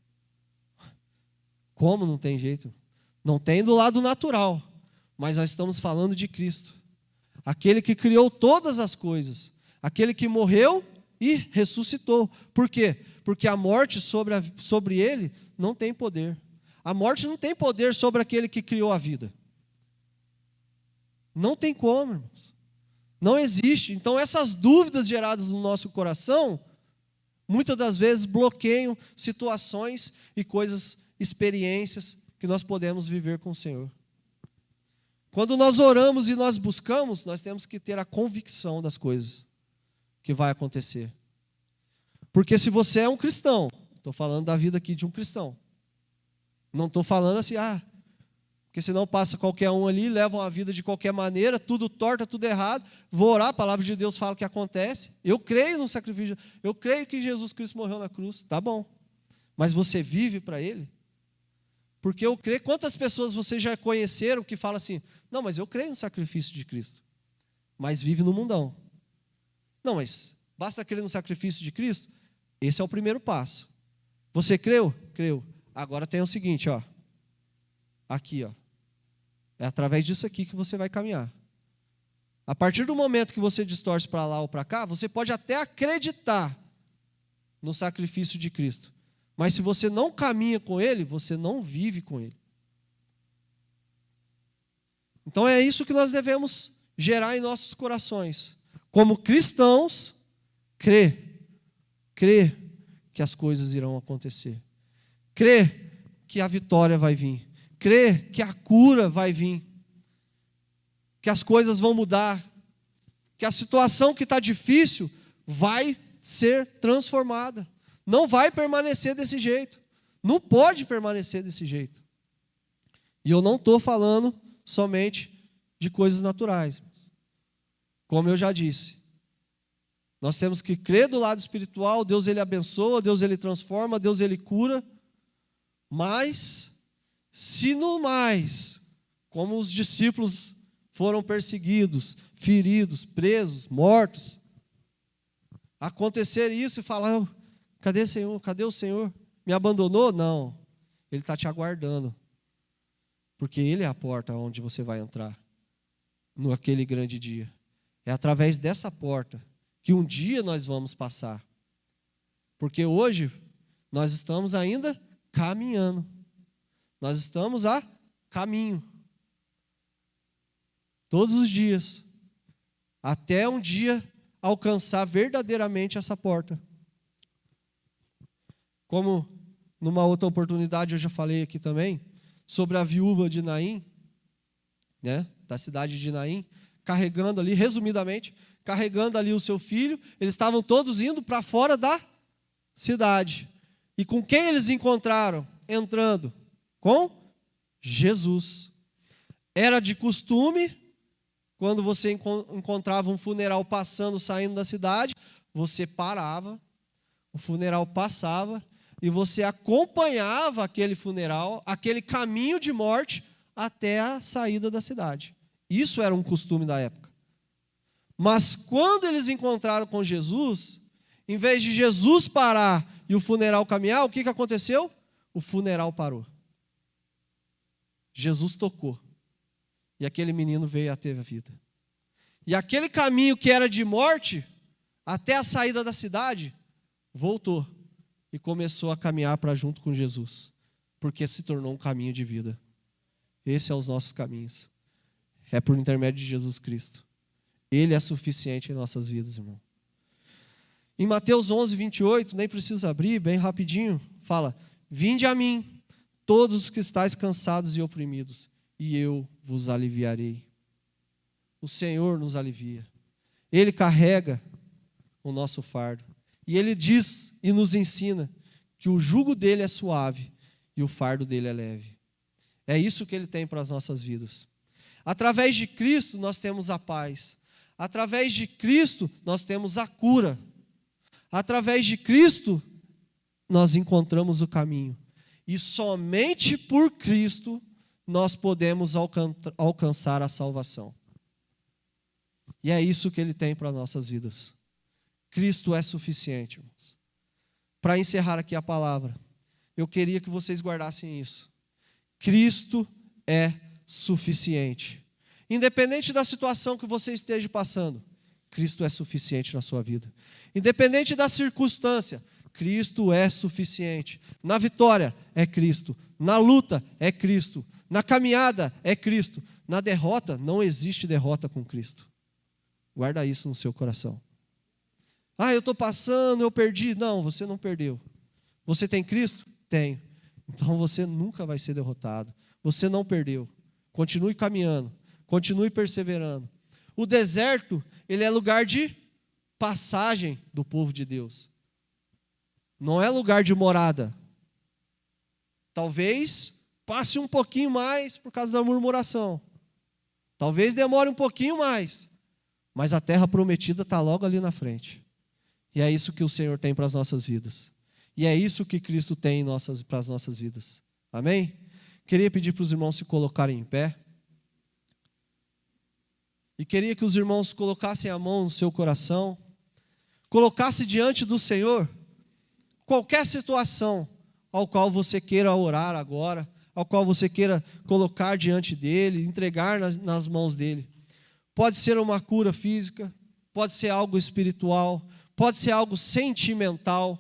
Como não tem jeito? Não tem do lado natural. Mas nós estamos falando de Cristo. Aquele que criou todas as coisas. Aquele que morreu e ressuscitou. Por quê? Porque a morte sobre ele não tem poder. A morte não tem poder sobre aquele que criou a vida. Não tem como, irmãos. Não existe. Então essas dúvidas geradas no nosso coração, muitas das vezes bloqueiam situações e coisas, experiências que nós podemos viver com o Senhor. Quando nós oramos e nós buscamos, nós temos que ter a convicção das coisas que vai acontecer. Porque se você é um cristão, estou falando da vida aqui de um cristão, não estou falando assim, porque senão passa qualquer um ali, levam a vida de qualquer maneira, tudo torto, tudo errado, vou orar, a palavra de Deus fala o que acontece, eu creio no sacrifício, eu creio que Jesus Cristo morreu na cruz, tá bom, mas você vive para Ele? Porque eu creio, quantas pessoas vocês já conheceram que falam assim, não, mas eu creio no sacrifício de Cristo, mas vive no mundão. Não, mas basta crer no sacrifício de Cristo? Esse é o primeiro passo. Você creu? Creu. Agora tem o seguinte, aqui, é através disso aqui que você vai caminhar. A partir do momento que você distorce para lá ou para cá, você pode até acreditar no sacrifício de Cristo, mas se você não caminha com Ele, você não vive com Ele. Então é isso que nós devemos gerar em nossos corações. Como cristãos, crer que as coisas irão acontecer. Crer que a vitória vai vir. Crer que a cura vai vir. Que as coisas vão mudar. Que a situação que está difícil vai ser transformada. Não vai permanecer desse jeito. Não pode permanecer desse jeito. E eu não estou falando somente de coisas naturais. Como eu já disse, nós temos que crer do lado espiritual, Deus Ele abençoa, Deus Ele transforma, Deus Ele cura, mas, se no mais, como os discípulos foram perseguidos, feridos, presos, mortos, acontecer isso e falar, cadê o Senhor? Cadê o Senhor? Me abandonou? Não, Ele está te aguardando, porque Ele é a porta onde você vai entrar, naquele grande dia. É através dessa porta que um dia nós vamos passar. Porque hoje nós estamos ainda caminhando. Nós estamos a caminho. Todos os dias. Até um dia alcançar verdadeiramente essa porta. Como numa outra oportunidade eu já falei aqui também, sobre a viúva de Naim, da cidade de Naim, carregando ali, resumidamente, carregando ali o seu filho, eles estavam todos indo para fora da cidade. E com quem eles encontraram? Entrando com Jesus. Era de costume, quando você encontrava um funeral passando, saindo da cidade, você parava, o funeral passava, e você acompanhava aquele funeral, aquele caminho de morte, até a saída da cidade. Isso era um costume da época. Mas quando eles encontraram com Jesus, em vez de Jesus parar e o funeral caminhar, o que aconteceu? O funeral parou. Jesus tocou. E aquele menino veio a ter a vida. E aquele caminho que era de morte, até a saída da cidade, voltou. E começou a caminhar para junto com Jesus. Porque se tornou um caminho de vida. Esse é os nossos caminhos. É por intermédio de Jesus Cristo. Ele é suficiente em nossas vidas, irmão. Em Mateus 11, 28, nem precisa abrir, bem rapidinho, fala, vinde a mim, todos os que estáis cansados e oprimidos, e eu vos aliviarei. O Senhor nos alivia. Ele carrega o nosso fardo. E Ele diz e nos ensina que o jugo dele é suave e o fardo dele é leve. É isso que Ele tem para as nossas vidas. Através de Cristo nós temos a paz. Através de Cristo nós temos a cura. Através de Cristo nós encontramos o caminho. E somente por Cristo nós podemos alcançar a salvação. E é isso que Ele tem para as nossas vidas. Cristo é suficiente, irmãos. Para encerrar aqui a palavra, eu queria que vocês guardassem isso. Cristo é suficiente. Independente da situação que você esteja passando, Cristo é suficiente na sua vida. Independente da circunstância, Cristo é suficiente. Na vitória é Cristo. Na luta é Cristo. Na caminhada é Cristo. Na derrota, não existe derrota com Cristo. Guarda isso no seu coração. Eu estou passando, eu perdi. Não, você não perdeu. Você tem Cristo? Tenho. Então você nunca vai ser derrotado. Você não perdeu. Continue caminhando, continue perseverando. O deserto, ele é lugar de passagem do povo de Deus. Não é lugar de morada. Talvez passe um pouquinho mais por causa da murmuração. Talvez demore um pouquinho mais. Mas a terra prometida está logo ali na frente. E é isso que o Senhor tem para as nossas vidas. E é isso que Cristo tem para as nossas vidas. Amém? Queria pedir para os irmãos se colocarem em pé. E queria que os irmãos colocassem a mão no seu coração. Colocasse diante do Senhor qualquer situação ao qual você queira orar agora, ao qual você queira colocar diante dele, entregar nas mãos dele. Pode ser uma cura física, pode ser algo espiritual, pode ser algo sentimental,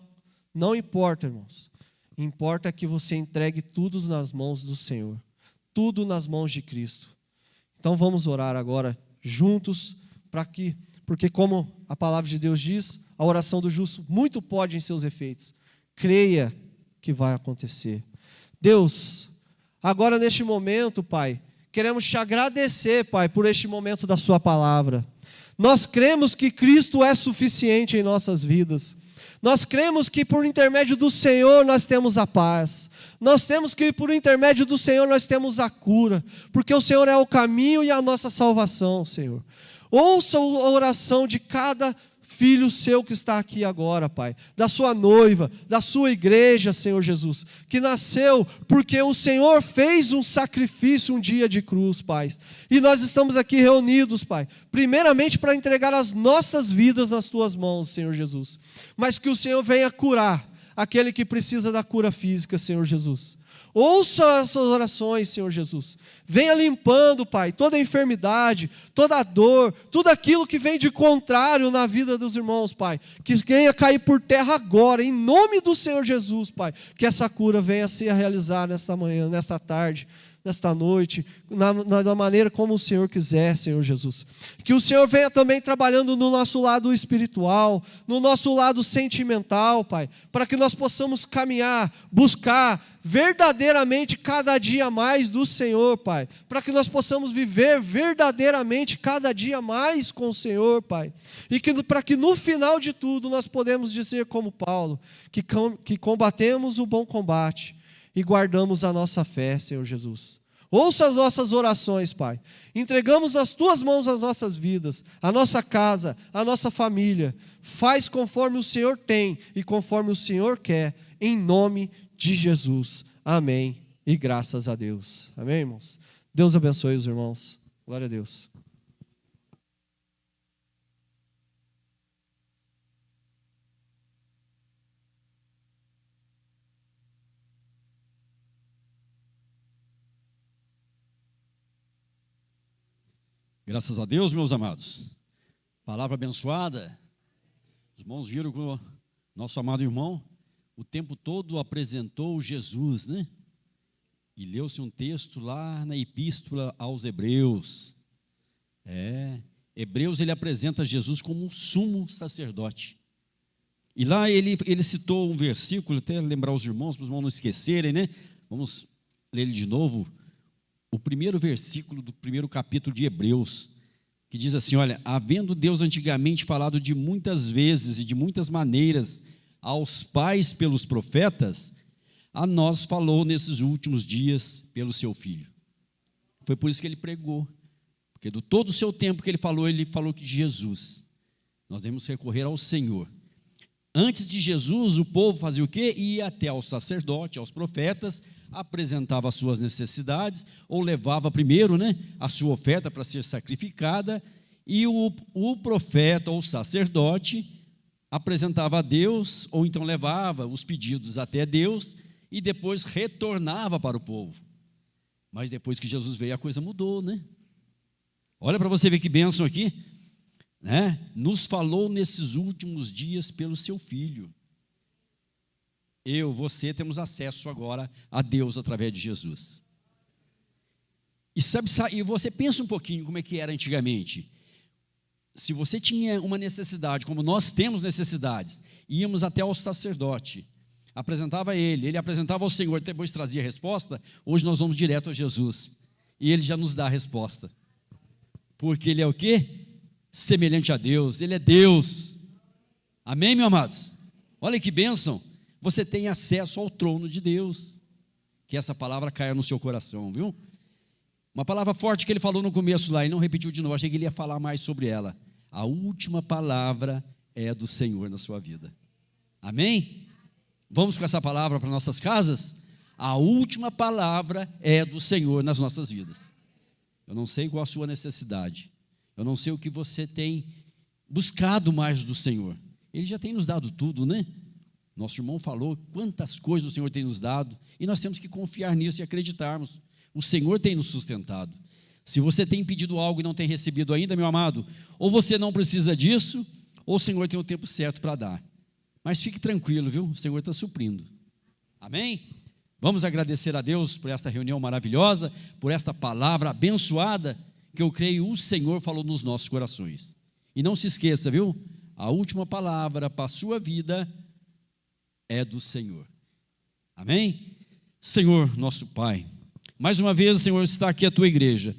não importa, irmãos. Importa que você entregue tudo nas mãos do Senhor, tudo nas mãos de Cristo. Então vamos orar agora juntos, porque como a palavra de Deus diz, a oração do justo muito pode em seus efeitos. Creia que vai acontecer. Deus, agora neste momento, Pai, queremos te agradecer, Pai, por este momento da sua palavra. Nós cremos que Cristo é suficiente em nossas vidas. Nós cremos que por intermédio do Senhor nós temos a paz. Nós temos que por intermédio do Senhor nós temos a cura. Porque o Senhor é o caminho e a nossa salvação, Senhor. Ouça a oração de cada filho seu que está aqui agora, Pai, da sua noiva, da sua igreja, Senhor Jesus, que nasceu porque o Senhor fez um sacrifício um dia de cruz, Pai, e nós estamos aqui reunidos, Pai, primeiramente para entregar as nossas vidas nas tuas mãos, Senhor Jesus, mas que o Senhor venha curar aquele que precisa da cura física, Senhor Jesus. Ouça as suas orações, Senhor Jesus. Venha limpando, Pai, toda a enfermidade, toda a dor, tudo aquilo que vem de contrário na vida dos irmãos, Pai. Que venha cair por terra agora, em nome do Senhor Jesus, Pai. Que essa cura venha se realizar nesta manhã, nesta tarde, nesta noite, da maneira como o Senhor quiser, Senhor Jesus. Que o Senhor venha também trabalhando no nosso lado espiritual, no nosso lado sentimental, Pai, para que nós possamos caminhar, buscar verdadeiramente cada dia mais do Senhor, Pai, para que nós possamos viver verdadeiramente cada dia mais com o Senhor, Pai, e para que no final de tudo nós podemos dizer como Paulo, que combatemos o bom combate, e guardamos a nossa fé, Senhor Jesus. Ouça as nossas orações, Pai. Entregamos nas Tuas mãos as nossas vidas, a nossa casa, a nossa família. Faz conforme o Senhor tem e conforme o Senhor quer, em nome de Jesus. Amém. E graças a Deus. Amém, irmãos? Deus abençoe os irmãos. Glória a Deus. Graças a Deus, meus amados. Palavra abençoada. Os irmãos viram que o nosso amado irmão o tempo todo apresentou Jesus, né? E leu-se um texto lá na Epístola aos Hebreus. Hebreus, ele apresenta Jesus como um sumo sacerdote. E lá ele citou um versículo, até lembrar os irmãos, para os irmãos não esquecerem, né? Vamos ler ele de novo. O primeiro versículo do primeiro capítulo de Hebreus, que diz assim, olha, havendo Deus antigamente falado de muitas vezes e de muitas maneiras aos pais pelos profetas, a nós falou nesses últimos dias pelo seu Filho. Foi por isso que ele pregou, porque do todo o seu tempo que ele falou que Jesus, nós devemos recorrer ao Senhor. Antes de Jesus, o povo fazia o quê? Ia até ao sacerdote, aos profetas, apresentava as suas necessidades, ou levava primeiro, né, a sua oferta para ser sacrificada, e o profeta ou o sacerdote apresentava a Deus, ou então levava os pedidos até Deus, e depois retornava para o povo. Mas depois que Jesus veio, a coisa mudou, né? Olha para você ver que bênção aqui, né? Nos falou nesses últimos dias pelo seu Filho. Eu, você, temos acesso agora a Deus através de Jesus. E você pensa um pouquinho como é que era antigamente. Se você tinha uma necessidade, como nós temos necessidades, íamos até ao sacerdote. apresentava ele apresentava ao Senhor, depois trazia a resposta. Hoje nós vamos direto a Jesus, e ele já nos dá a resposta, porque ele é o quê? Semelhante a Deus, ele é Deus. Amém, meus amados? Olha que bênção, você tem acesso ao trono de Deus. Que essa palavra caia no seu coração, viu? Uma palavra forte que ele falou no começo lá, e não repetiu de novo, achei que ele ia falar mais sobre ela. A última palavra é do Senhor na sua vida. Amém? Vamos com essa palavra para nossas casas? A última palavra é do Senhor nas nossas vidas. Eu não sei qual a sua necessidade, eu não sei o que você tem buscado mais do Senhor. Ele já tem nos dado tudo, né? Nosso irmão falou quantas coisas o Senhor tem nos dado, e nós temos que confiar nisso e acreditarmos. O Senhor tem nos sustentado. Se você tem pedido algo e não tem recebido ainda, meu amado, ou você não precisa disso, ou o Senhor tem o tempo certo para dar. Mas fique tranquilo, viu? O Senhor está suprindo. Amém? Vamos agradecer a Deus por esta reunião maravilhosa, por esta palavra abençoada, que eu creio o Senhor falou nos nossos corações. E não se esqueça, viu? A última palavra para a sua vida é do Senhor. Amém? Senhor, nosso Pai, mais uma vez, Senhor, está aqui a tua igreja.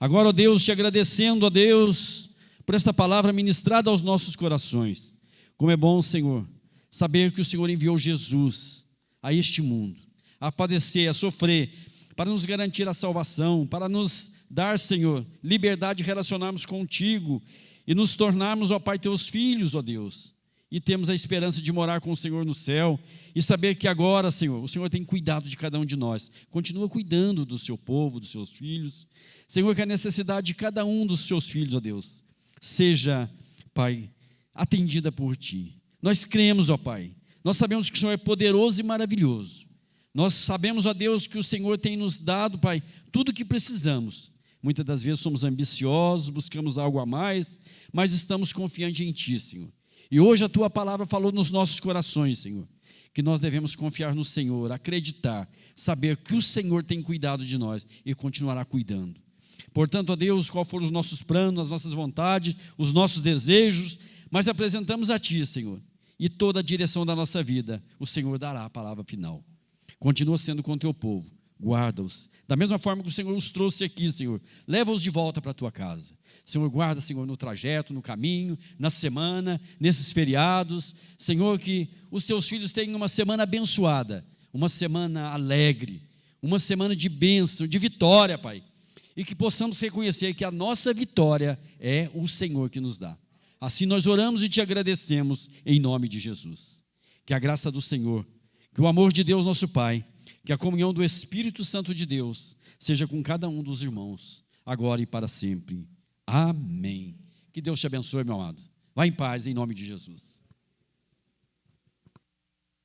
Agora, ó Deus, te agradecendo, ó Deus, por esta palavra ministrada aos nossos corações. Como é bom, Senhor, saber que o Senhor enviou Jesus a este mundo, a padecer, a sofrer, para nos garantir a salvação, para nos dar, Senhor, liberdade de relacionarmos contigo e nos tornarmos, ó Pai, teus filhos, ó Deus. E temos a esperança de morar com o Senhor no céu, e saber que agora, Senhor, o Senhor tem cuidado de cada um de nós, continua cuidando do seu povo, dos seus filhos. Senhor, que a necessidade de cada um dos seus filhos, ó Deus, seja, Pai, atendida por Ti. Nós cremos, ó Pai, nós sabemos que o Senhor é poderoso e maravilhoso. Nós sabemos, ó Deus, que o Senhor tem nos dado, Pai, tudo o que precisamos. Muitas das vezes somos ambiciosos, buscamos algo a mais, mas estamos confiantes em Ti, Senhor. E hoje a Tua palavra falou nos nossos corações, Senhor, que nós devemos confiar no Senhor, acreditar, saber que o Senhor tem cuidado de nós e continuará cuidando. Portanto, ó Deus, qual foram os nossos planos, as nossas vontades, os nossos desejos, mas apresentamos a Ti, Senhor, e toda a direção da nossa vida, o Senhor dará a palavra final. Continua sendo com o Teu povo, guarda-os, da mesma forma que o Senhor os trouxe aqui, Senhor, leva-os de volta para a Tua casa. Senhor, guarda, Senhor, no trajeto, no caminho, na semana, nesses feriados. Senhor, que os Teus filhos tenham uma semana abençoada, uma semana alegre, uma semana de bênção, de vitória, Pai. E que possamos reconhecer que a nossa vitória é o Senhor que nos dá. Assim nós oramos e Te agradecemos em nome de Jesus. Que a graça do Senhor, que o amor de Deus nosso Pai, que a comunhão do Espírito Santo de Deus seja com cada um dos irmãos, agora e para sempre. Amém. Que Deus te abençoe, meu amado. Vá em paz, em nome de Jesus.